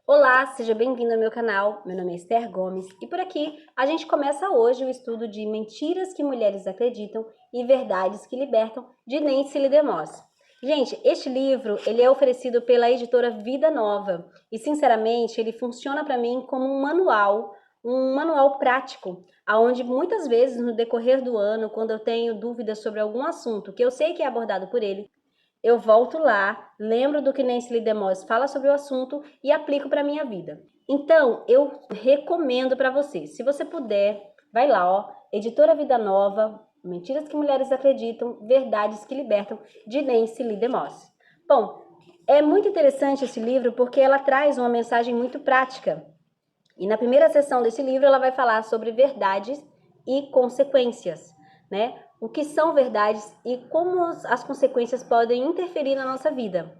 Olá, seja bem-vindo ao meu canal. Meu nome é Esther Gomes e por aqui a gente começa hoje o estudo de Mentiras que Mulheres Acreditam e Verdades que Libertam, de Nancy Lee DeMoss. Gente, este livro ele é oferecido pela editora Vida Nova e, sinceramente, ele funciona para mim como um manual prático, aonde muitas vezes no decorrer do ano, quando eu tenho dúvidas sobre algum assunto que eu sei que é abordado por ele, eu volto lá, lembro do que Nancy Lee DeMoss fala sobre o assunto e aplico para minha vida. Então, eu recomendo para você, se você puder, vai lá, ó, Editora Vida Nova, Mentiras que Mulheres Acreditam, Verdades que Libertam, de Nancy Lee DeMoss. Bom, é muito interessante esse livro porque ela traz uma mensagem muito prática. E na primeira sessão desse livro ela vai falar sobre verdades e consequências, né? O que são verdades e como as consequências podem interferir na nossa vida.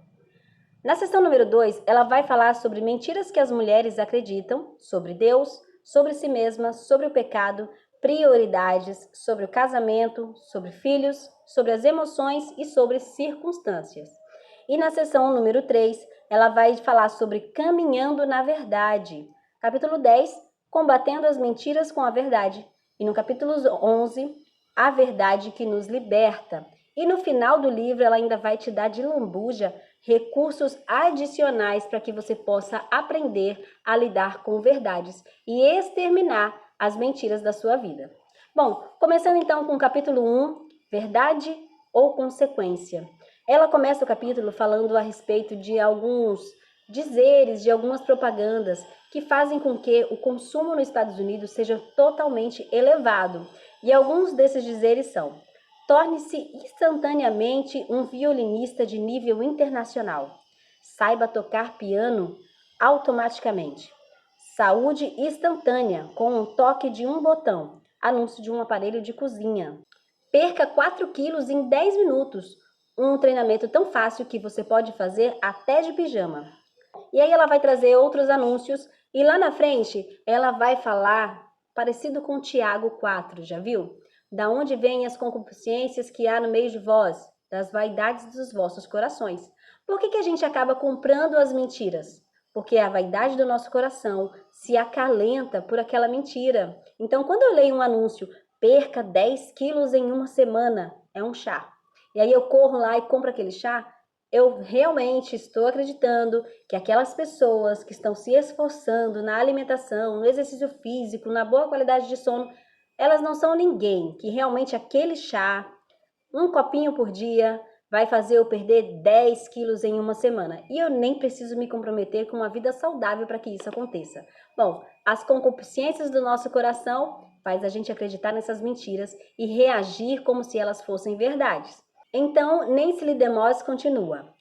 Na sessão número 2, ela vai falar sobre mentiras que as mulheres acreditam, sobre Deus, sobre si mesmas, sobre o pecado, prioridades, sobre o casamento, sobre filhos, sobre as emoções e sobre circunstâncias. E na sessão número 3, ela vai falar sobre caminhando na verdade. Capítulo 10, combatendo as mentiras com a verdade. E no capítulo 11, a verdade que nos liberta. E no final do livro, ela ainda vai te dar de lambuja recursos adicionais para que você possa aprender a lidar com verdades e exterminar as mentiras da sua vida. Bom, começando então com o capítulo 1, verdade ou consequência. Ela começa o capítulo falando a respeito de alguns dizeres, de algumas propagandas que fazem com que o consumo nos Estados Unidos seja totalmente elevado. E alguns desses dizeres são: torne-se instantaneamente um violinista de nível internacional. Saiba tocar piano automaticamente. Saúde instantânea com um toque de um botão. Anúncio de um aparelho de cozinha. Perca 4 quilos em 10 minutos. Um treinamento tão fácil que você pode fazer até de pijama. E aí ela vai trazer outros anúncios e lá na frente ela vai falar parecido com Tiago 4, já viu? Da onde vêm as concupiscências que há no meio de vós, das vaidades dos vossos corações. Por que a gente acaba comprando as mentiras? Porque a vaidade do nosso coração se acalenta por aquela mentira. Então, quando eu leio um anúncio, perca 10 quilos em uma semana, é um chá. E aí eu corro lá e compro aquele chá, eu realmente estou acreditando que aquelas pessoas que estão se esforçando na alimentação, no exercício físico, na boa qualidade de sono, elas não são ninguém, que realmente aquele chá, um copinho por dia, vai fazer eu perder 10 quilos em uma semana. E eu nem preciso me comprometer com uma vida saudável para que isso aconteça. Bom, as concupiscências do nosso coração faz a gente acreditar nessas mentiras e reagir como se elas fossem verdades. Então, Nancy Lee DeMoss continua.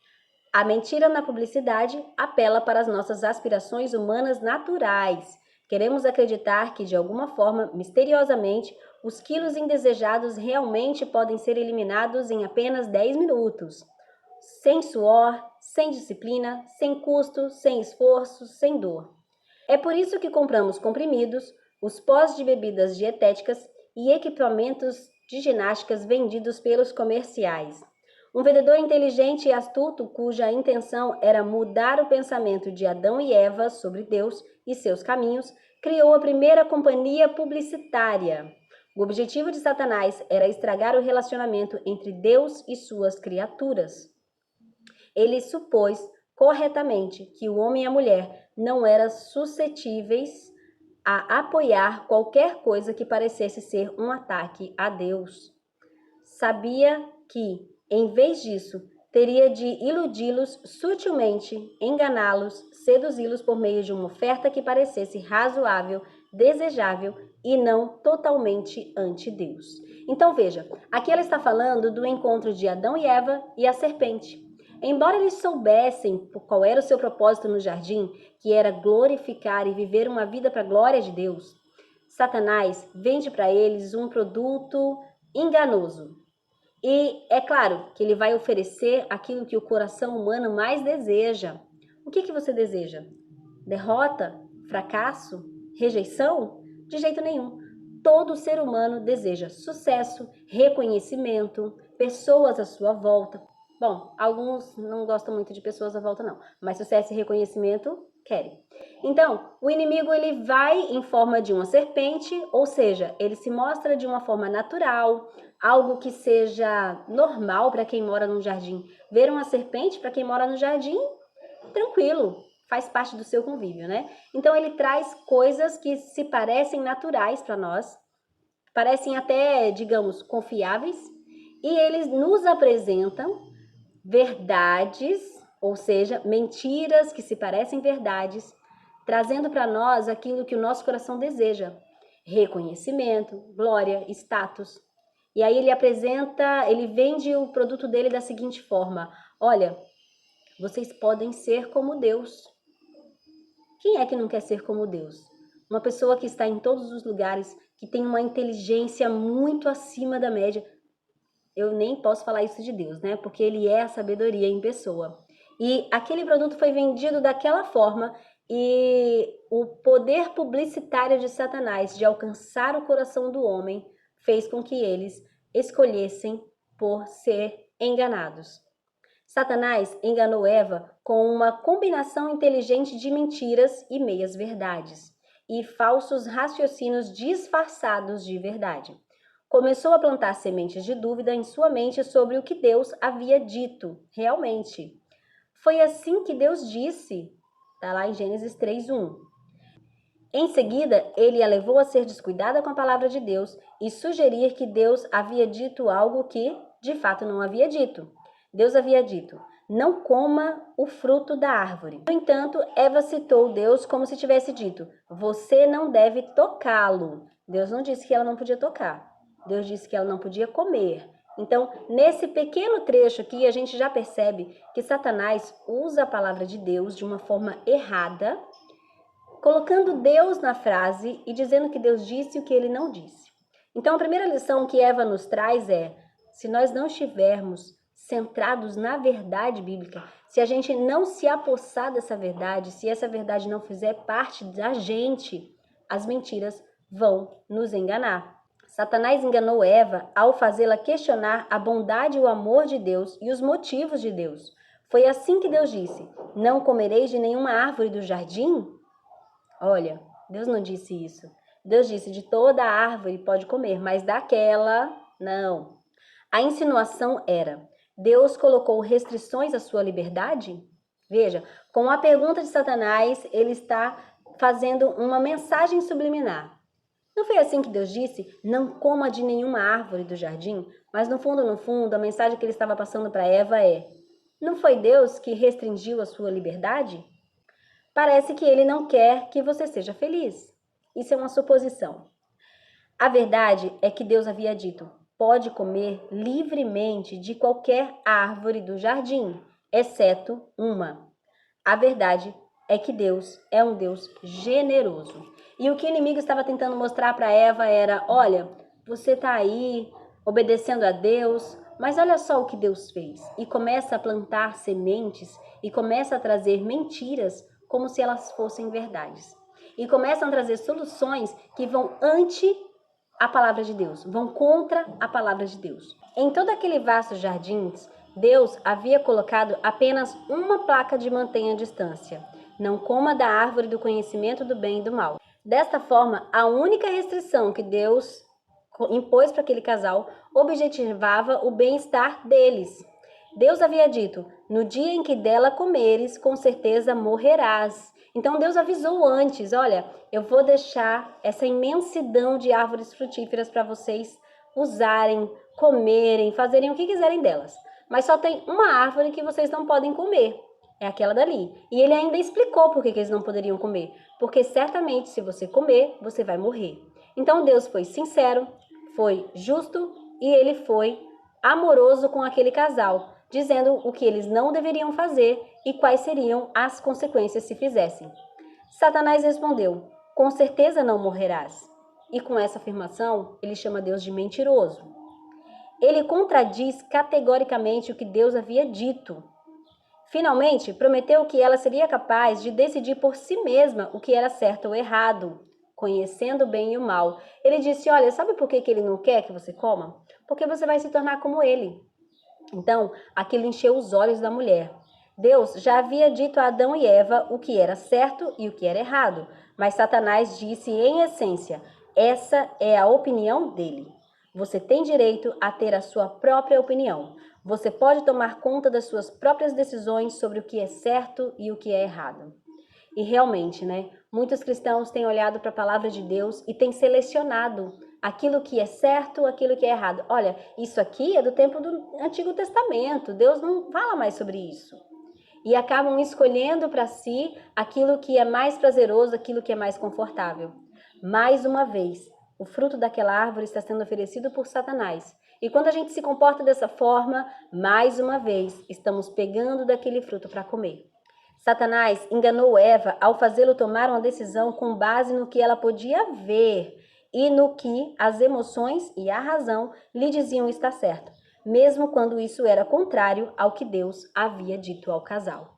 A mentira na publicidade apela para as nossas aspirações humanas naturais. Queremos acreditar que, de alguma forma, misteriosamente, os quilos indesejados realmente podem ser eliminados em apenas 10 minutos. Sem suor, sem disciplina, sem custo, sem esforço, sem dor. É por isso que compramos comprimidos, os pós de bebidas dietéticas e equipamentos de ginásticas vendidos pelos comerciais. Um vendedor inteligente e astuto, cuja intenção era mudar o pensamento de Adão e Eva sobre Deus e seus caminhos, criou a primeira companhia publicitária. O objetivo de Satanás era estragar o relacionamento entre Deus e suas criaturas. Ele supôs corretamente que o homem e a mulher não eram suscetíveis a apoiar qualquer coisa que parecesse ser um ataque a Deus. Sabia que, em vez disso, teria de iludi-los sutilmente, enganá-los, seduzi-los por meio de uma oferta que parecesse razoável, desejável e não totalmente anti-Deus. Então veja, aqui ela está falando do encontro de Adão e Eva e a serpente. Embora eles soubessem qual era o seu propósito no jardim, que era glorificar e viver uma vida para a glória de Deus, Satanás vende para eles um produto enganoso. E é claro que ele vai oferecer aquilo que o coração humano mais deseja. O que você deseja? Derrota? Fracasso? Rejeição? De jeito nenhum. Todo ser humano deseja sucesso, reconhecimento, pessoas à sua volta. Bom, alguns não gostam muito de pessoas à volta não, mas sucesso e reconhecimento Querem. Então, o inimigo ele vai em forma de uma serpente, ou seja, ele se mostra de uma forma natural, algo que seja normal para quem mora no jardim. Ver uma serpente, para quem mora no jardim, tranquilo, faz parte do seu convívio, né? Então, ele traz coisas que se parecem naturais para nós, parecem até, digamos, confiáveis, e eles nos apresentam verdades, ou seja, mentiras que se parecem verdades, trazendo para nós aquilo que o nosso coração deseja: reconhecimento, glória, status. E aí ele apresenta, ele vende o produto dele da seguinte forma: olha, vocês podem ser como Deus. Quem é que não quer ser como Deus? Uma pessoa que está em todos os lugares, que tem uma inteligência muito acima da média. Eu nem posso falar isso de Deus, né? Porque ele é a sabedoria em pessoa. E aquele produto foi vendido daquela forma e o poder publicitário de Satanás de alcançar o coração do homem fez com que eles escolhessem por ser enganados. Satanás enganou Eva com uma combinação inteligente de mentiras e meias-verdades e falsos raciocínios disfarçados de verdade. Começou a plantar sementes de dúvida em sua mente sobre o que Deus havia dito realmente. Foi assim que Deus disse, está lá em Gênesis 3:1. Em seguida, ele a levou a ser descuidada com a palavra de Deus e sugerir que Deus havia dito algo que, de fato, não havia dito. Deus havia dito: não coma o fruto da árvore. No entanto, Eva citou Deus como se tivesse dito: você não deve tocá-lo. Deus não disse que ela não podia tocar. Deus disse que ela não podia comer. Então, nesse pequeno trecho aqui, a gente já percebe que Satanás usa a palavra de Deus de uma forma errada, colocando Deus na frase e dizendo que Deus disse o que ele não disse. Então, a primeira lição que Eva nos traz é: se nós não estivermos centrados na verdade bíblica, se a gente não se apossar dessa verdade, se essa verdade não fizer parte da gente, as mentiras vão nos enganar. Satanás enganou Eva ao fazê-la questionar a bondade e o amor de Deus e os motivos de Deus. Foi assim que Deus disse: não comereis de nenhuma árvore do jardim? Olha, Deus não disse isso. Deus disse: de toda árvore pode comer, mas daquela, não. A insinuação era: Deus colocou restrições à sua liberdade? Veja, com a pergunta de Satanás, ele está fazendo uma mensagem subliminar. Não foi assim que Deus disse: não coma de nenhuma árvore do jardim? Mas no fundo, a mensagem que ele estava passando para Eva é: não foi Deus que restringiu a sua liberdade? Parece que ele não quer que você seja feliz. Isso é uma suposição. A verdade é que Deus havia dito: pode comer livremente de qualquer árvore do jardim, exceto uma. A verdade é que Deus é um Deus generoso. E o que o inimigo estava tentando mostrar para Eva era: olha, você está aí obedecendo a Deus, mas olha só o que Deus fez. E começa a plantar sementes e começa a trazer mentiras como se elas fossem verdades. E começam a trazer soluções que vão ante a palavra de Deus, vão contra a palavra de Deus. Em todo aquele vasto jardim, Deus havia colocado apenas uma placa de mantenha a distância: não coma da árvore do conhecimento do bem e do mal. Desta forma, a única restrição que Deus impôs para aquele casal objetivava o bem-estar deles. Deus havia dito: no dia em que dela comeres, com certeza morrerás. Então Deus avisou antes: olha, eu vou deixar essa imensidão de árvores frutíferas para vocês usarem, comerem, fazerem o que quiserem delas. Mas só tem uma árvore que vocês não podem comer, é aquela dali. E ele ainda explicou por que eles não poderiam comer. Porque certamente se você comer, você vai morrer. Então Deus foi sincero, foi justo e ele foi amoroso com aquele casal, dizendo o que eles não deveriam fazer e quais seriam as consequências se fizessem. Satanás respondeu: com certeza não morrerás. E com essa afirmação, ele chama Deus de mentiroso. Ele contradiz categoricamente o que Deus havia dito. Finalmente, prometeu que ela seria capaz de decidir por si mesma o que era certo ou errado, conhecendo o bem e o mal. Ele disse: olha, sabe por que ele não quer que você coma? Porque você vai se tornar como ele. Então, aquilo encheu os olhos da mulher. Deus já havia dito a Adão e Eva o que era certo e o que era errado, mas Satanás disse em essência: essa é a opinião dele. Você tem direito a ter a sua própria opinião. Você pode tomar conta das suas próprias decisões sobre o que é certo e o que é errado. E realmente, né? Muitos cristãos têm olhado para a palavra de Deus e têm selecionado aquilo que é certo, aquilo que é errado. Olha, isso aqui é do tempo do Antigo Testamento. Deus não fala mais sobre isso. E acabam escolhendo para si aquilo que é mais prazeroso, aquilo que é mais confortável. Mais uma vez, o fruto daquela árvore está sendo oferecido por Satanás. E quando a gente se comporta dessa forma, mais uma vez, estamos pegando daquele fruto para comer. Satanás enganou Eva ao fazê-lo tomar uma decisão com base no que ela podia ver e no que as emoções e a razão lhe diziam estar certo, mesmo quando isso era contrário ao que Deus havia dito ao casal.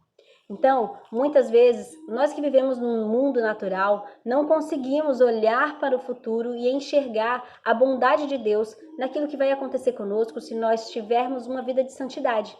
Então, muitas vezes, nós que vivemos num mundo natural, não conseguimos olhar para o futuro e enxergar a bondade de Deus naquilo que vai acontecer conosco se nós tivermos uma vida de santidade.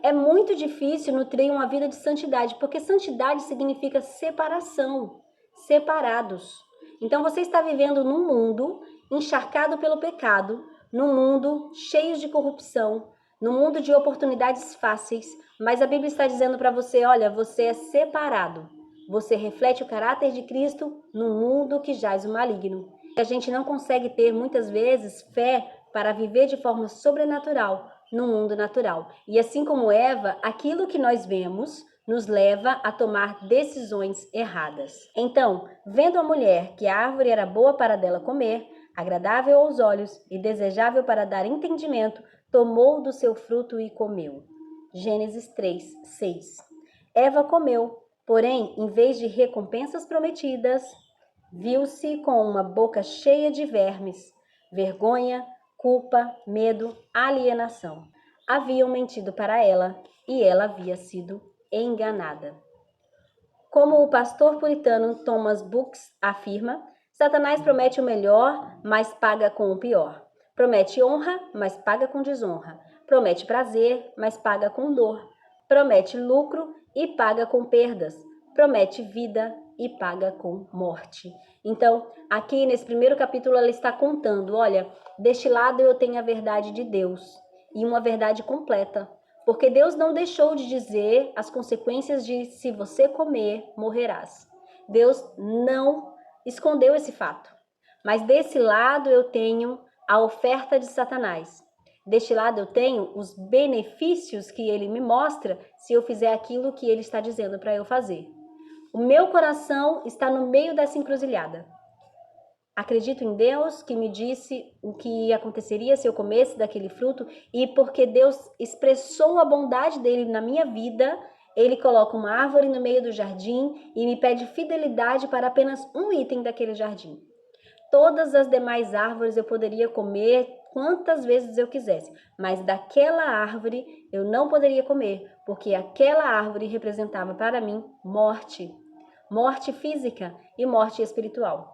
É muito difícil nutrir uma vida de santidade, porque santidade significa separação, separados. Então você está vivendo num mundo encharcado pelo pecado, num mundo cheio de corrupção, num mundo de oportunidades fáceis, mas a Bíblia está dizendo para você, olha, você é separado. Você reflete o caráter de Cristo num mundo que jaz o maligno. A gente não consegue ter, muitas vezes, fé para viver de forma sobrenatural no mundo natural. E assim como Eva, aquilo que nós vemos nos leva a tomar decisões erradas. Então, vendo a mulher que a árvore era boa para dela comer, agradável aos olhos e desejável para dar entendimento, tomou do seu fruto e comeu. Gênesis 3, 6. Eva comeu, porém, em vez de recompensas prometidas, viu-se com uma boca cheia de vermes, vergonha, culpa, medo, alienação. Haviam mentido para ela e ela havia sido enganada. Como o pastor puritano Thomas Brooks afirma, Satanás promete o melhor, mas paga com o pior. Promete honra, mas paga com desonra. Promete prazer, mas paga com dor. Promete lucro e paga com perdas. Promete vida e paga com morte. Então, aqui nesse primeiro capítulo, ela está contando, olha, deste lado eu tenho a verdade de Deus e uma verdade completa. Porque Deus não deixou de dizer as consequências de se você comer, morrerás. Deus não escondeu esse fato. Mas desse lado eu tenho a oferta de Satanás. Deste lado eu tenho os benefícios que ele me mostra se eu fizer aquilo que ele está dizendo para eu fazer. O meu coração está no meio dessa encruzilhada. Acredito em Deus que me disse o que aconteceria se eu comesse daquele fruto, e porque Deus expressou a bondade dele na minha vida, ele coloca uma árvore no meio do jardim e me pede fidelidade para apenas um item daquele jardim. Todas as demais árvores eu poderia comer quantas vezes eu quisesse, mas daquela árvore eu não poderia comer, porque aquela árvore representava para mim morte, morte física e morte espiritual.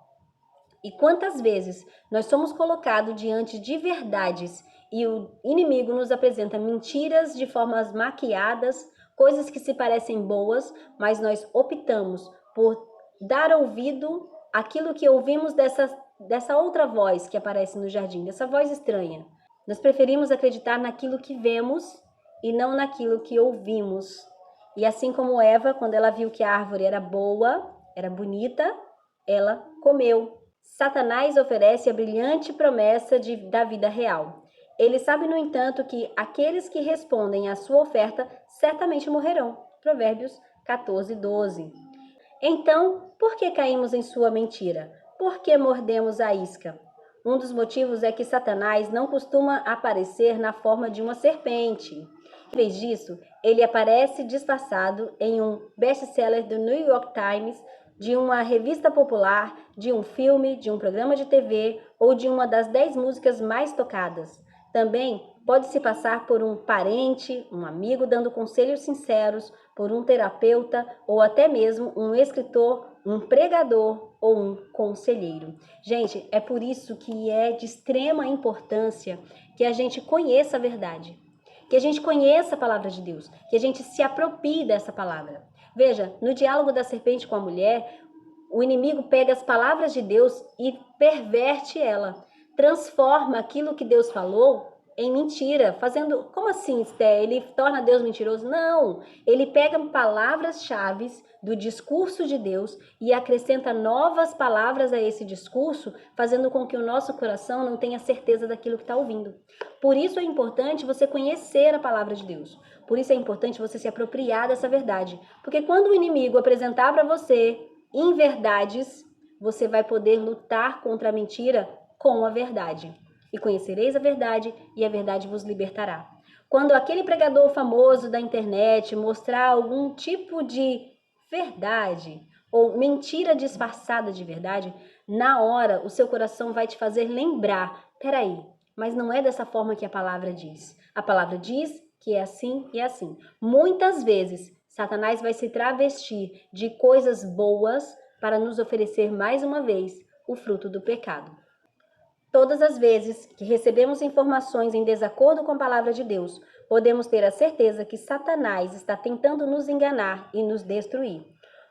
E quantas vezes nós somos colocados diante de verdades e o inimigo nos apresenta mentiras de formas maquiadas, coisas que se parecem boas, mas nós optamos por dar ouvido àquilo que ouvimos dessa outra voz que aparece no jardim, dessa voz estranha. Nós preferimos acreditar naquilo que vemos e não naquilo que ouvimos. E assim como Eva, quando ela viu que a árvore era boa, era bonita, ela comeu. Satanás oferece a brilhante promessa da vida real. Ele sabe, no entanto, que aqueles que respondem à sua oferta certamente morrerão. Provérbios 14, 12. Então, por que caímos em sua mentira? Por que mordemos a isca? Um dos motivos é que Satanás não costuma aparecer na forma de uma serpente. Em vez disso, ele aparece disfarçado em um best-seller do New York Times, de uma revista popular, de um filme, de um programa de TV ou de uma das 10 músicas mais tocadas. Também pode se passar por um parente, um amigo dando conselhos sinceros, por um terapeuta ou até mesmo um escritor, um pregador ou um conselheiro. Gente, é por isso que é de extrema importância que a gente conheça a verdade. que a gente conheça a palavra de Deus, que a gente se aproprie dessa palavra. Veja, no diálogo da serpente com a mulher, o inimigo pega as palavras de Deus e perverte ela, transforma aquilo que Deus falou em mentira, fazendo, como assim, Esté? Ele torna Deus mentiroso? Não, ele pega palavras-chave do discurso de Deus e acrescenta novas palavras a esse discurso, fazendo com que o nosso coração não tenha certeza daquilo que está ouvindo. Por isso é importante você conhecer a palavra de Deus. Por isso é importante você se apropriar dessa verdade. Porque quando o inimigo apresentar para você inverdades, você vai poder lutar contra a mentira com a verdade. E conhecereis a verdade, e a verdade vos libertará. Quando aquele pregador famoso da internet mostrar algum tipo de verdade ou mentira disfarçada de verdade, na hora o seu coração vai te fazer lembrar, peraí, mas não é dessa forma que a palavra diz. A palavra diz que é assim e é assim. Muitas vezes, Satanás vai se travestir de coisas boas para nos oferecer mais uma vez o fruto do pecado. Todas as vezes que recebemos informações em desacordo com a palavra de Deus, podemos ter a certeza que Satanás está tentando nos enganar e nos destruir.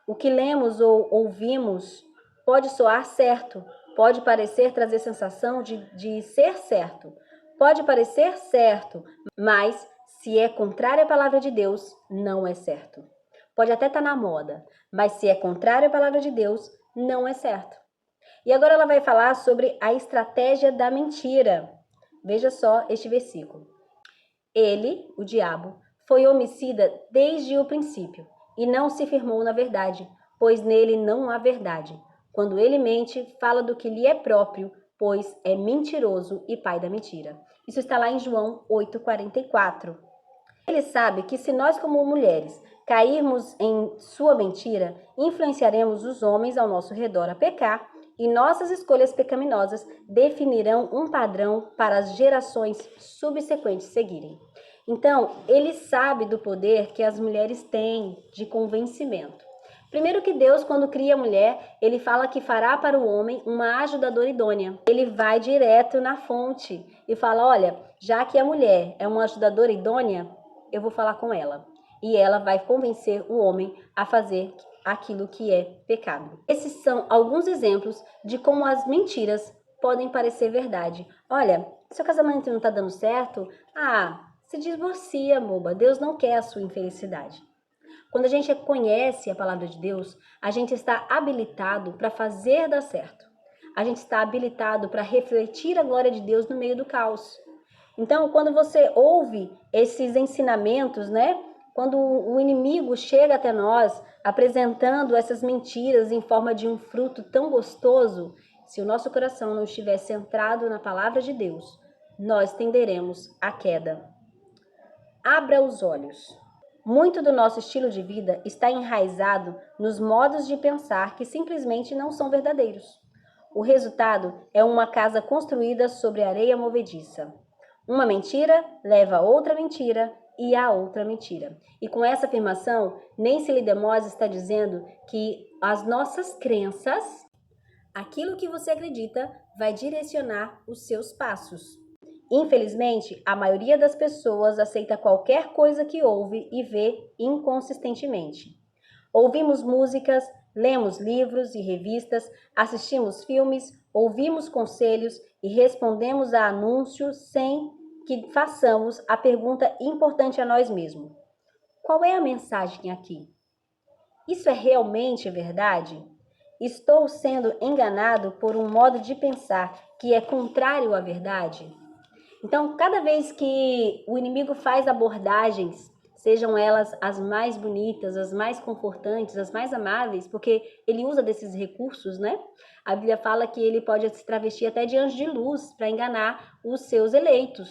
O que lemos ou ouvimos pode soar certo, pode parecer trazer sensação de ser certo, pode parecer certo, mas se é contrário à palavra de Deus, não é certo. Pode até estar na moda, mas se é contrário à palavra de Deus, não é certo. E agora ela vai falar sobre a estratégia da mentira. Veja só este versículo. Ele, o diabo, foi homicida desde o princípio e não se firmou na verdade, pois nele não há verdade. Quando ele mente, fala do que lhe é próprio, pois é mentiroso e pai da mentira. Isso está lá em João 8,44. Ele sabe que se nós, como mulheres, cairmos em sua mentira, influenciaremos os homens ao nosso redor a pecar, e nossas escolhas pecaminosas definirão um padrão para as gerações subsequentes seguirem. Então, ele sabe do poder que as mulheres têm de convencimento. Primeiro que Deus, quando cria a mulher, ele fala que fará para o homem uma ajudadora idônea. Ele vai direto na fonte e fala, olha, já que a mulher é uma ajudadora idônea, eu vou falar com ela. E ela vai convencer o homem a fazer aquilo que é pecado. Esses são alguns exemplos de como as mentiras podem parecer verdade. Olha, seu casamento não está dando certo? Se divorcia, boba. Deus não quer a sua infelicidade. Quando a gente conhece a palavra de Deus, a gente está habilitado para fazer dar certo. A gente está habilitado para refletir a glória de Deus no meio do caos. Então, quando você ouve esses ensinamentos, né? Quando o inimigo chega até nós apresentando essas mentiras em forma de um fruto tão gostoso, se o nosso coração não estiver centrado na palavra de Deus, nós tenderemos à queda. Abra os olhos. Muito do nosso estilo de vida está enraizado nos modos de pensar que simplesmente não são verdadeiros. O resultado é uma casa construída sobre areia movediça. Uma mentira leva a outra mentira e a outra mentira. E com essa afirmação, Nancy Lee DeMoss está dizendo que as nossas crenças, aquilo que você acredita, vai direcionar os seus passos. Infelizmente, a maioria das pessoas aceita qualquer coisa que ouve e vê inconsistentemente. Ouvimos músicas, lemos livros e revistas, assistimos filmes, ouvimos conselhos e respondemos a anúncios sem que façamos a pergunta importante a nós mesmos. Qual é a mensagem aqui? Isso é realmente verdade? Estou sendo enganado por um modo de pensar que é contrário à verdade? Então, cada vez que o inimigo faz abordagens, sejam elas as mais bonitas, as mais confortantes, as mais amáveis, porque ele usa desses recursos, né? A Bíblia fala que ele pode se travestir até de anjo de luz para enganar os seus eleitos.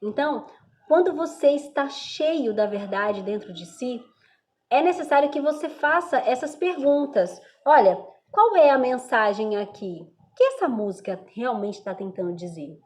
Então, quando você está cheio da verdade dentro de si, é necessário que você faça essas perguntas. Olha, qual é a mensagem aqui? O que essa música realmente está tentando dizer?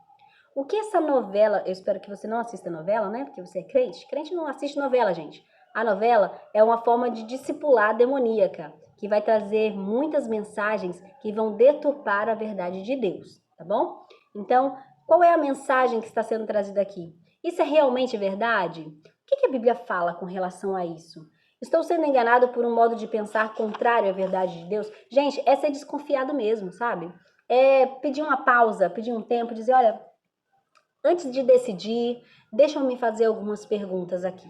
O que essa novela, eu espero que você não assista novela, né? Porque você é crente. Crente não assiste novela, gente. A novela é uma forma de discipular demoníaca, que vai trazer muitas mensagens que vão deturpar a verdade de Deus, tá bom? Então, qual é a mensagem que está sendo trazida aqui? Isso é realmente verdade? O que a Bíblia fala com relação a isso? Estou sendo enganado por um modo de pensar contrário à verdade de Deus? Gente, é ser desconfiado mesmo, sabe? É pedir uma pausa, pedir um tempo, dizer, olha, antes de decidir, deixa eu me fazer algumas perguntas aqui.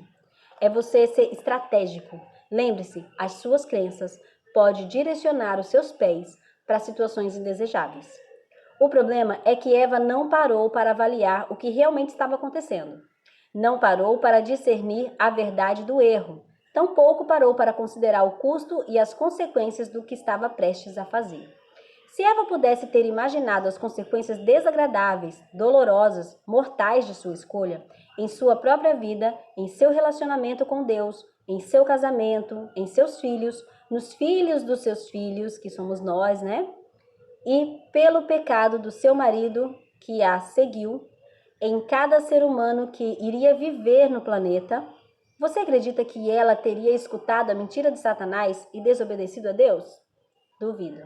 É você ser estratégico. Lembre-se, as suas crenças podem direcionar os seus pés para situações indesejáveis. O problema é que Eva não parou para avaliar o que realmente estava acontecendo. Não parou para discernir a verdade do erro. Tampouco parou para considerar o custo e as consequências do que estava prestes a fazer. Se Eva pudesse ter imaginado as consequências desagradáveis, dolorosas, mortais de sua escolha, em sua própria vida, em seu relacionamento com Deus, em seu casamento, em seus filhos, nos filhos dos seus filhos, que somos nós, né? E pelo pecado do seu marido, que a seguiu, em cada ser humano que iria viver no planeta, você acredita que ela teria escutado a mentira de Satanás e desobedecido a Deus? Duvido.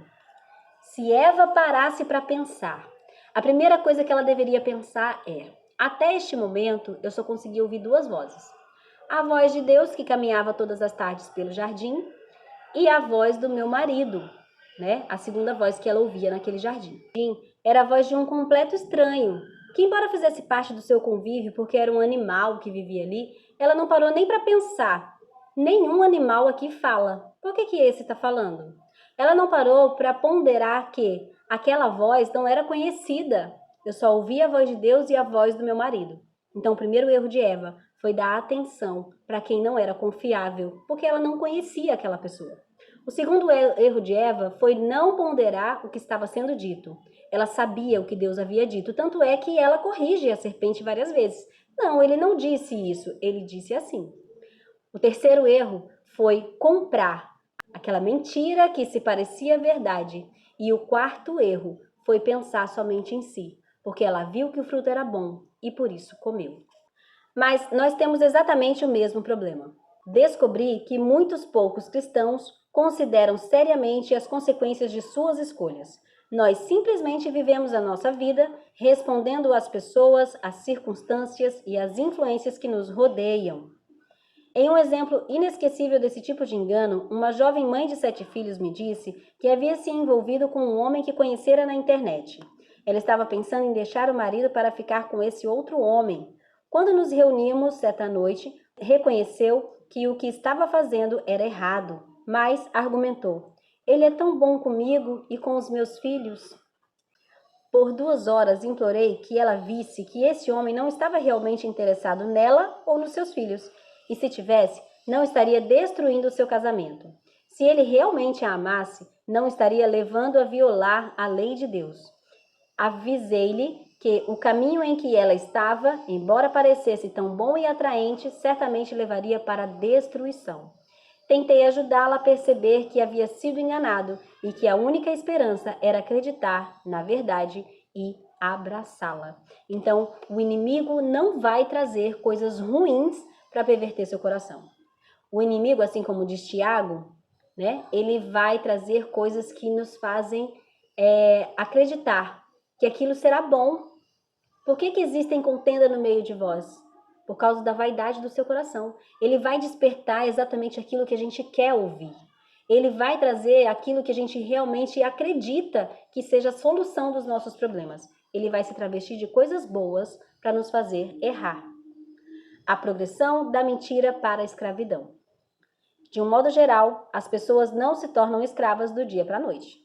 Se Eva parasse para pensar, a primeira coisa que ela deveria pensar é: até este momento eu só consegui ouvir duas vozes. A voz de Deus que caminhava todas as tardes pelo jardim e a voz do meu marido, né? A segunda voz que ela ouvia naquele jardim. Era a voz de um completo estranho, que embora fizesse parte do seu convívio porque era um animal que vivia ali, ela não parou nem para pensar. Nenhum animal aqui fala. Por que esse está falando? Ela não parou para ponderar que aquela voz não era conhecida. Eu só ouvia a voz de Deus e a voz do meu marido. Então, o primeiro erro de Eva foi dar atenção para quem não era confiável, porque ela não conhecia aquela pessoa. O segundo erro de Eva foi não ponderar o que estava sendo dito. Ela sabia o que Deus havia dito, tanto é que ela corrige a serpente várias vezes. Não, ele não disse isso, ele disse assim. O terceiro erro foi comprar aquela mentira que se parecia verdade. E o quarto erro foi pensar somente em si, porque ela viu que o fruto era bom e por isso comeu. Mas nós temos exatamente o mesmo problema. Descobri que muitos poucos cristãos consideram seriamente as consequências de suas escolhas. Nós simplesmente vivemos a nossa vida respondendo às pessoas, às circunstâncias e às influências que nos rodeiam. Em um exemplo inesquecível desse tipo de engano, uma jovem mãe de 7 filhos me disse que havia se envolvido com um homem que conhecera na internet. Ela estava pensando em deixar o marido para ficar com esse outro homem. Quando nos reunimos certa noite, reconheceu que o que estava fazendo era errado, mas argumentou: ele é tão bom comigo e com os meus filhos. Por 2 horas implorei que ela visse que esse homem não estava realmente interessado nela ou nos seus filhos, e se tivesse, não estaria destruindo o seu casamento. Se ele realmente a amasse, não estaria levando a violar a lei de Deus. Avisei-lhe que o caminho em que ela estava, embora parecesse tão bom e atraente, certamente levaria para a destruição. Tentei ajudá-la a perceber que havia sido enganado e que a única esperança era acreditar na verdade e abraçá-la. Então, o inimigo não vai trazer coisas ruins para perverter seu coração. O inimigo, assim como diz Tiago, né, ele vai trazer coisas que nos fazem acreditar que aquilo será bom. Por que existem contenda no meio de vós? Por causa da vaidade do seu coração. Ele vai despertar exatamente aquilo que a gente quer ouvir. Ele vai trazer aquilo que a gente realmente acredita que seja a solução dos nossos problemas. Ele vai se travestir de coisas boas para nos fazer errar. A progressão da mentira para a escravidão. De um modo geral, as pessoas não se tornam escravas do dia para a noite.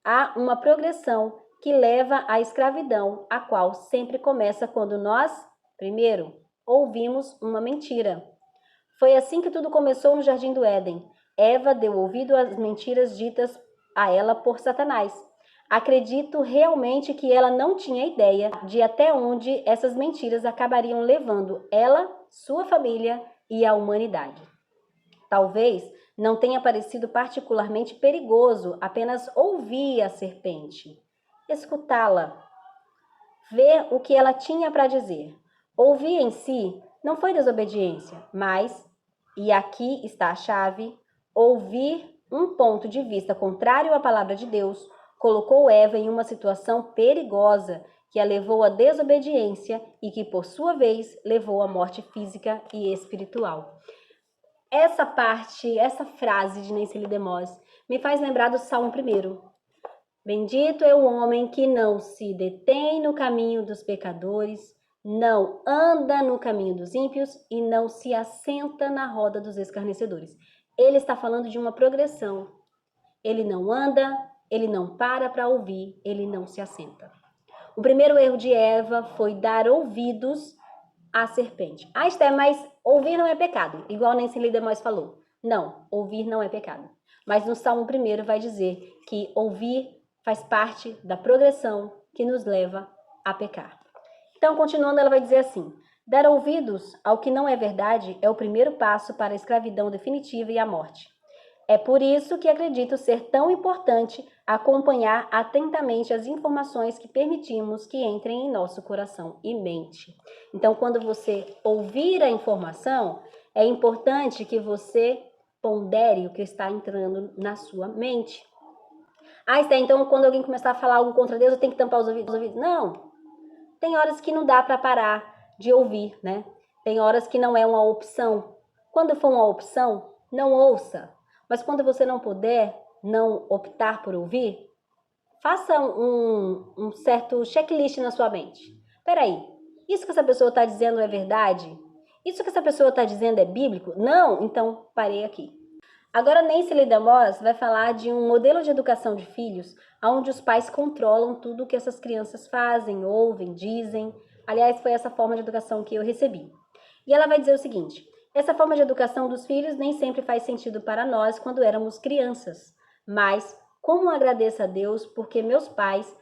Há uma progressão que leva à escravidão, a qual sempre começa quando nós, primeiro, ouvimos uma mentira. Foi assim que tudo começou no Jardim do Éden. Eva deu ouvido às mentiras ditas a ela por Satanás. Acredito realmente que ela não tinha ideia de até onde essas mentiras acabariam levando ela, sua família e a humanidade. Talvez não tenha parecido particularmente perigoso apenas ouvir a serpente, escutá-la, ver o que ela tinha para dizer. Ouvir em si não foi desobediência, mas, e aqui está a chave, ouvir um ponto de vista contrário à palavra de Deus colocou Eva em uma situação perigosa que a levou à desobediência e que, por sua vez, levou à morte física e espiritual. Essa parte, essa frase de Nancy Lee DeMoss me faz lembrar do Salmo 1. Bendito é o homem que não se detém no caminho dos pecadores, não anda no caminho dos ímpios e não se assenta na roda dos escarnecedores. Ele está falando de uma progressão. Ele não anda, ele não para ouvir, ele não se assenta. O primeiro erro de Eva foi dar ouvidos à serpente. Ah, Esther, mas ouvir não é pecado, igual Nancy Lee DeMoss falou. Não, ouvir não é pecado. Mas no Salmo 1 vai dizer que ouvir faz parte da progressão que nos leva a pecar. Então, continuando, ela vai dizer assim: dar ouvidos ao que não é verdade é o primeiro passo para a escravidão definitiva e a morte. É por isso que acredito ser tão importante acompanhar atentamente as informações que permitimos que entrem em nosso coração e mente. Então, quando você ouvir a informação, é importante que você pondere o que está entrando na sua mente. Ah, Esther, então quando alguém começar a falar algo contra Deus, eu tenho que tampar os ouvidos? Não. Tem horas que não dá para parar de ouvir, né? Tem horas que não é uma opção. Quando for uma opção, não ouça. Mas quando você não puder não optar por ouvir, faça um certo checklist na sua mente. Peraí, isso que essa pessoa está dizendo é verdade? Isso que essa pessoa está dizendo é bíblico? Não? Então parei aqui. Agora, Nancy Lee DeMoss vai falar de um modelo de educação de filhos onde os pais controlam tudo o que essas crianças fazem, ouvem, dizem. Aliás, foi essa forma de educação que eu recebi. E ela vai dizer o seguinte: essa forma de educação dos filhos nem sempre faz sentido para nós quando éramos crianças, mas como agradeço a Deus porque meus pais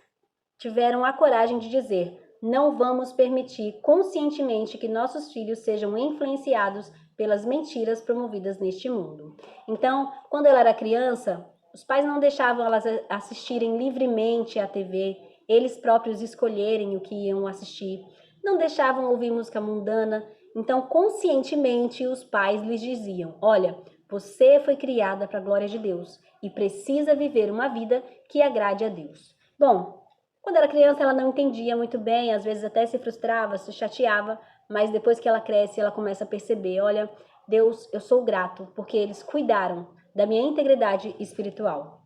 tiveram a coragem de dizer: não vamos permitir conscientemente que nossos filhos sejam influenciados pelas mentiras promovidas neste mundo. Então, quando ela era criança, os pais não deixavam elas assistirem livremente à TV, eles próprios escolherem o que iam assistir, não deixavam ouvir música mundana. Então, conscientemente, os pais lhes diziam: olha, você foi criada para a glória de Deus e precisa viver uma vida que agrade a Deus. Bom, quando era criança, ela não entendia muito bem, às vezes até se frustrava, se chateava, mas depois que ela cresce, ela começa a perceber: olha, Deus, eu sou grato, porque eles cuidaram da minha integridade espiritual.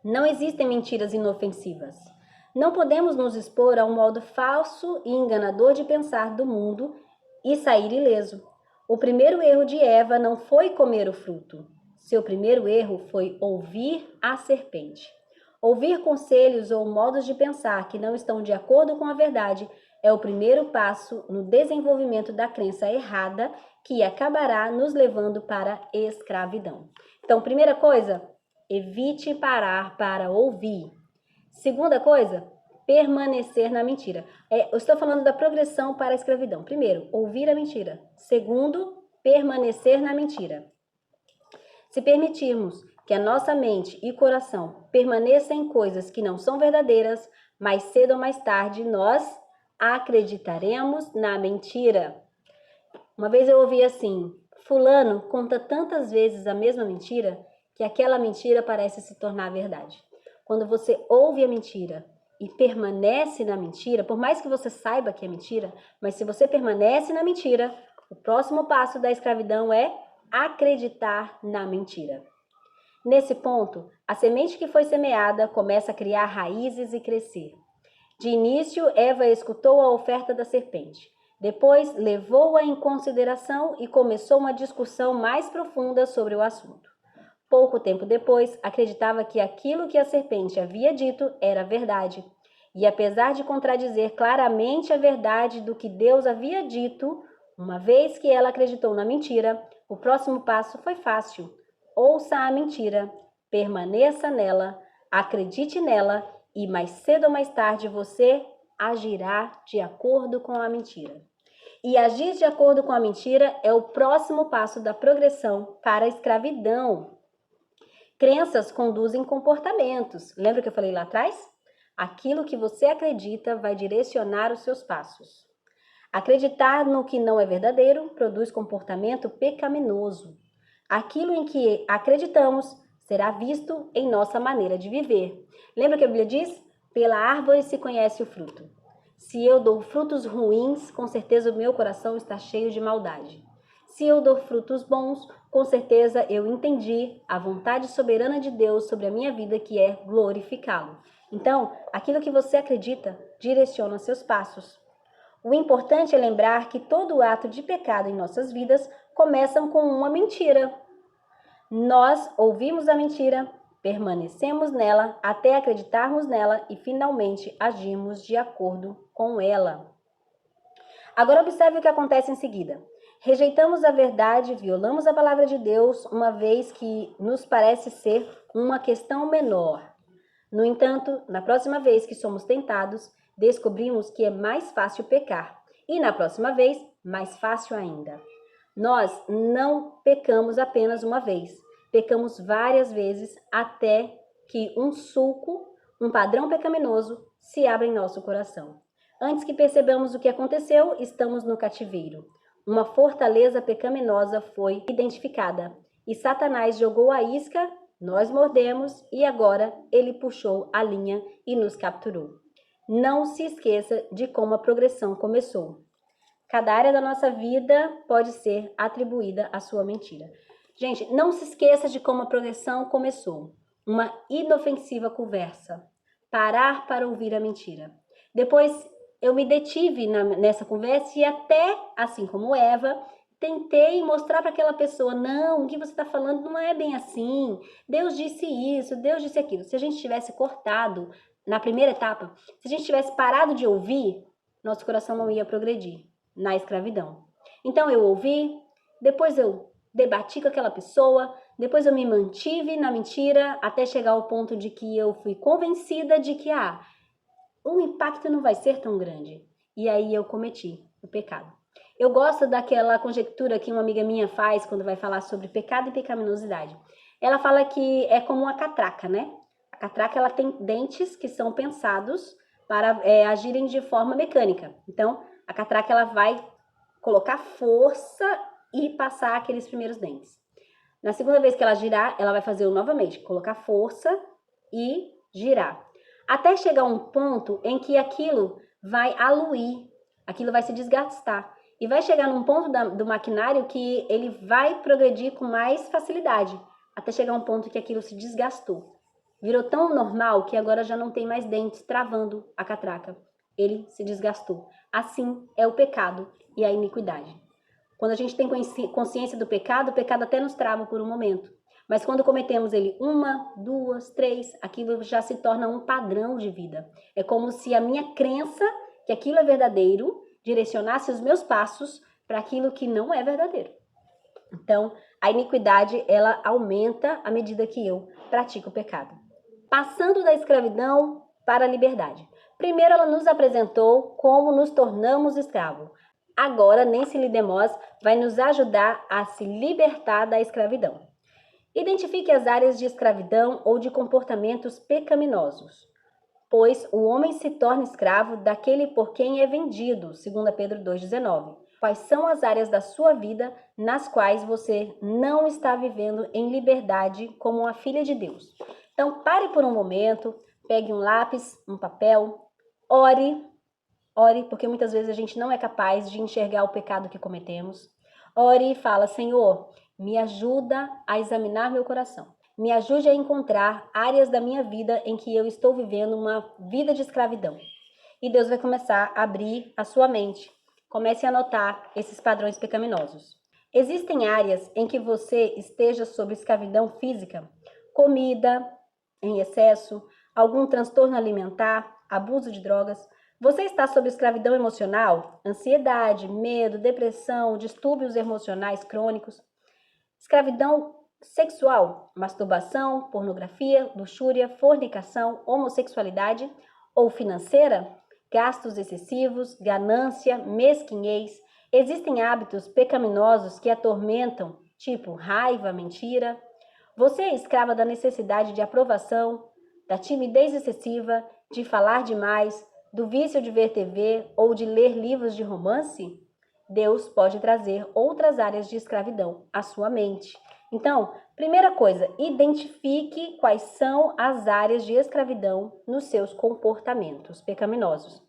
Não existem mentiras inofensivas. Não podemos nos expor a um modo falso e enganador de pensar do mundo e sair ileso. O primeiro erro de Eva não foi comer o fruto. Seu primeiro erro foi ouvir a serpente. Ouvir conselhos ou modos de pensar que não estão de acordo com a verdade é o primeiro passo no desenvolvimento da crença errada que acabará nos levando para a escravidão. Então, primeira coisa, evite parar para ouvir. Segunda coisa, permanecer na mentira. Eu estou falando da progressão para a escravidão. Primeiro, ouvir a mentira. Segundo, permanecer na mentira. Se permitirmos que a nossa mente e coração permaneçam em coisas que não são verdadeiras, mais cedo ou mais tarde nós acreditaremos na mentira. Uma vez eu ouvi assim: fulano conta tantas vezes a mesma mentira que aquela mentira parece se tornar verdade. Quando você ouve a mentira e permanece na mentira, por mais que você saiba que é mentira, mas se você permanece na mentira, o próximo passo da escravidão é acreditar na mentira. Nesse ponto, a semente que foi semeada começa a criar raízes e crescer. De início, Eva escutou a oferta da serpente. Depois, levou-a em consideração e começou uma discussão mais profunda sobre o assunto. Pouco tempo depois, acreditava que aquilo que a serpente havia dito era verdade. E apesar de contradizer claramente a verdade do que Deus havia dito, uma vez que ela acreditou na mentira, o próximo passo foi fácil. Ouça a mentira, permaneça nela, acredite nela e mais cedo ou mais tarde você agirá de acordo com a mentira. E agir de acordo com a mentira é o próximo passo da progressão para a escravidão. Crenças conduzem comportamentos. Lembra que eu falei lá atrás? Aquilo que você acredita vai direcionar os seus passos. Acreditar no que não é verdadeiro produz comportamento pecaminoso. Aquilo em que acreditamos será visto em nossa maneira de viver. Lembra que a Bíblia diz? Pela árvore se conhece o fruto. Se eu dou frutos ruins, com certeza o meu coração está cheio de maldade. Se eu dou frutos bons, com certeza eu entendi a vontade soberana de Deus sobre a minha vida, que é glorificá-lo. Então, aquilo que você acredita direciona seus passos. O importante é lembrar que todo ato de pecado em nossas vidas começa com uma mentira. Nós ouvimos a mentira, permanecemos nela até acreditarmos nela e finalmente agimos de acordo com ela. Agora observe o que acontece em seguida. Rejeitamos a verdade, violamos a palavra de Deus, uma vez que nos parece ser uma questão menor. No entanto, na próxima vez que somos tentados, descobrimos que é mais fácil pecar. E na próxima vez, mais fácil ainda. Nós não pecamos apenas uma vez. Pecamos várias vezes até que um sulco, um padrão pecaminoso, se abra em nosso coração. Antes que percebamos o que aconteceu, estamos no cativeiro. Uma fortaleza pecaminosa foi identificada e Satanás jogou a isca, nós mordemos e agora ele puxou a linha e nos capturou. Não se esqueça de como a progressão começou. Cada área da nossa vida pode ser atribuída à sua mentira. Gente, não se esqueça de como a progressão começou. Uma inofensiva conversa. Parar para ouvir a mentira. Depois eu me detive nessa conversa e até, assim como Eva, tentei mostrar para aquela pessoa, não, o que você está falando não é bem assim. Deus disse isso, Deus disse aquilo. Se a gente tivesse cortado na primeira etapa, se a gente tivesse parado de ouvir, nosso coração não ia progredir na escravidão. Então eu ouvi, depois eu debati com aquela pessoa, depois eu me mantive na mentira até chegar ao ponto de que eu fui convencida de que o impacto não vai ser tão grande. E aí eu cometi o pecado. Eu gosto daquela conjectura que uma amiga minha faz quando vai falar sobre pecado e pecaminosidade. Ela fala que é como uma catraca, né? A catraca ela tem dentes que são pensados para agirem de forma mecânica. Então, a catraca ela vai colocar força e passar aqueles primeiros dentes. Na segunda vez que ela girar, ela vai fazer novamente, colocar força e girar. Até chegar a um ponto em que aquilo vai aluir, aquilo vai se desgastar. E vai chegar num ponto do maquinário que ele vai progredir com mais facilidade. Até chegar a um ponto que aquilo se desgastou. Virou tão normal que agora já não tem mais dentes travando a catraca. Ele se desgastou. Assim é o pecado e a iniquidade. Quando a gente tem consciência do pecado, o pecado até nos trava por um momento. Mas quando cometemos ele 1, 2, 3, aquilo já se torna um padrão de vida. É como se a minha crença que aquilo é verdadeiro direcionasse os meus passos para aquilo que não é verdadeiro. Então, a iniquidade, ela aumenta à medida que eu pratico o pecado. Passando da escravidão para a liberdade. Primeiro, ela nos apresentou como nos tornamos escravos. Agora, Nancy Lee DeMoss vai nos ajudar a se libertar da escravidão. Identifique as áreas de escravidão ou de comportamentos pecaminosos, pois o homem se torna escravo daquele por quem é vendido, 2 Pedro 2,19. Quais são as áreas da sua vida nas quais você não está vivendo em liberdade como uma filha de Deus? Então, pare por um momento, pegue um lápis, um papel, ore, porque muitas vezes a gente não é capaz de enxergar o pecado que cometemos. Ore e fala, Senhor, me ajuda a examinar meu coração. Me ajude a encontrar áreas da minha vida em que eu estou vivendo uma vida de escravidão. E Deus vai começar a abrir a sua mente. Comece a notar esses padrões pecaminosos. Existem áreas em que você esteja sob escravidão física? Comida em excesso, algum transtorno alimentar, abuso de drogas? Você está sob escravidão emocional? Ansiedade, medo, depressão, distúrbios emocionais crônicos? Escravidão sexual, masturbação, pornografia, luxúria, fornicação, homossexualidade ou financeira, gastos excessivos, ganância, mesquinhez. Existem hábitos pecaminosos que atormentam, tipo raiva, mentira. Você é escrava da necessidade de aprovação, da timidez excessiva, de falar demais, do vício de ver TV ou de ler livros de romance? Deus pode trazer outras áreas de escravidão à sua mente. Então, primeira coisa, identifique quais são as áreas de escravidão nos seus comportamentos pecaminosos.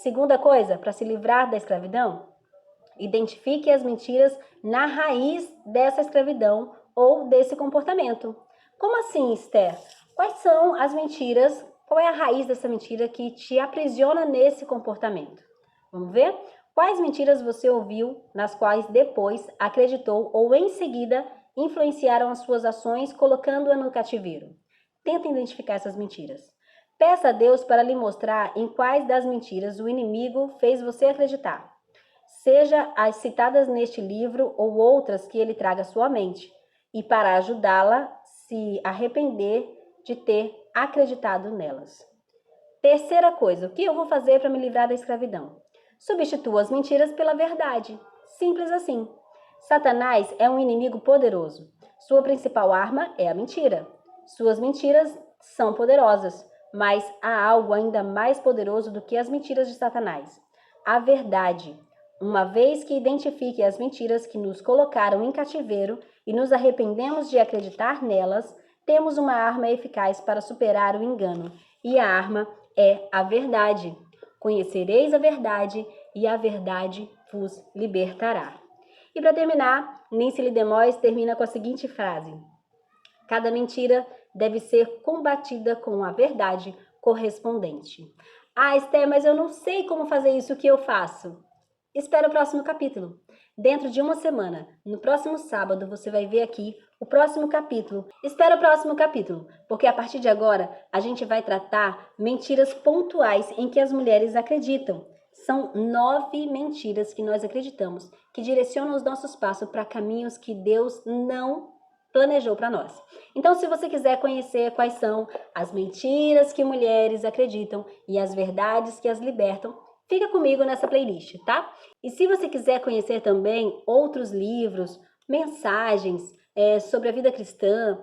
Segunda coisa, para se livrar da escravidão, identifique as mentiras na raiz dessa escravidão ou desse comportamento. Como assim, Esther? Quais são as mentiras? Qual é a raiz dessa mentira que te aprisiona nesse comportamento? Vamos ver? Quais mentiras você ouviu, nas quais depois acreditou ou em seguida influenciaram as suas ações, colocando-a no cativeiro? Tenta identificar essas mentiras. Peça a Deus para lhe mostrar em quais das mentiras o inimigo fez você acreditar, seja as citadas neste livro ou outras que ele traga à sua mente, e para ajudá-la a se arrepender de ter acreditado nelas. Terceira coisa, o que eu vou fazer para me livrar da escravidão? Substitua as mentiras pela verdade. Simples assim. Satanás é um inimigo poderoso. Sua principal arma é a mentira. Suas mentiras são poderosas, mas há algo ainda mais poderoso do que as mentiras de Satanás: a verdade. Uma vez que identifique as mentiras que nos colocaram em cativeiro e nos arrependemos de acreditar nelas, temos uma arma eficaz para superar o engano. E a arma é a verdade. Conhecereis a verdade e a verdade vos libertará. E para terminar, Nancy Lee DeMoss termina com a seguinte frase: cada mentira deve ser combatida com a verdade correspondente. Ah, Esther, mas eu não sei como fazer isso, o que eu faço? Espera o próximo capítulo. Dentro de uma semana, no próximo sábado, você vai ver aqui o próximo capítulo. Espera o próximo capítulo, porque a partir de agora a gente vai tratar mentiras pontuais em que as mulheres acreditam. São 9 mentiras que nós acreditamos, que direcionam os nossos passos para caminhos que Deus não planejou para nós. Então, se você quiser conhecer quais são as mentiras que mulheres acreditam e as verdades que as libertam, fica comigo nessa playlist, tá? E se você quiser conhecer também outros livros, mensagens sobre a vida cristã,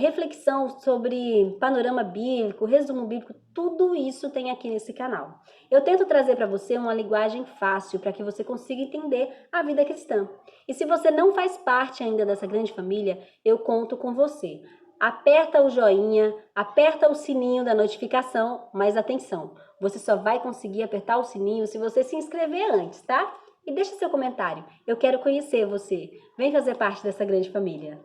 reflexão sobre panorama bíblico, resumo bíblico, tudo isso tem aqui nesse canal. Eu tento trazer para você uma linguagem fácil para que você consiga entender a vida cristã. E se você não faz parte ainda dessa grande família, eu conto com você. Aperta o joinha, aperta o sininho da notificação, mas atenção, você só vai conseguir apertar o sininho se você se inscrever antes, tá? E deixa seu comentário, eu quero conhecer você. Vem fazer parte dessa grande família.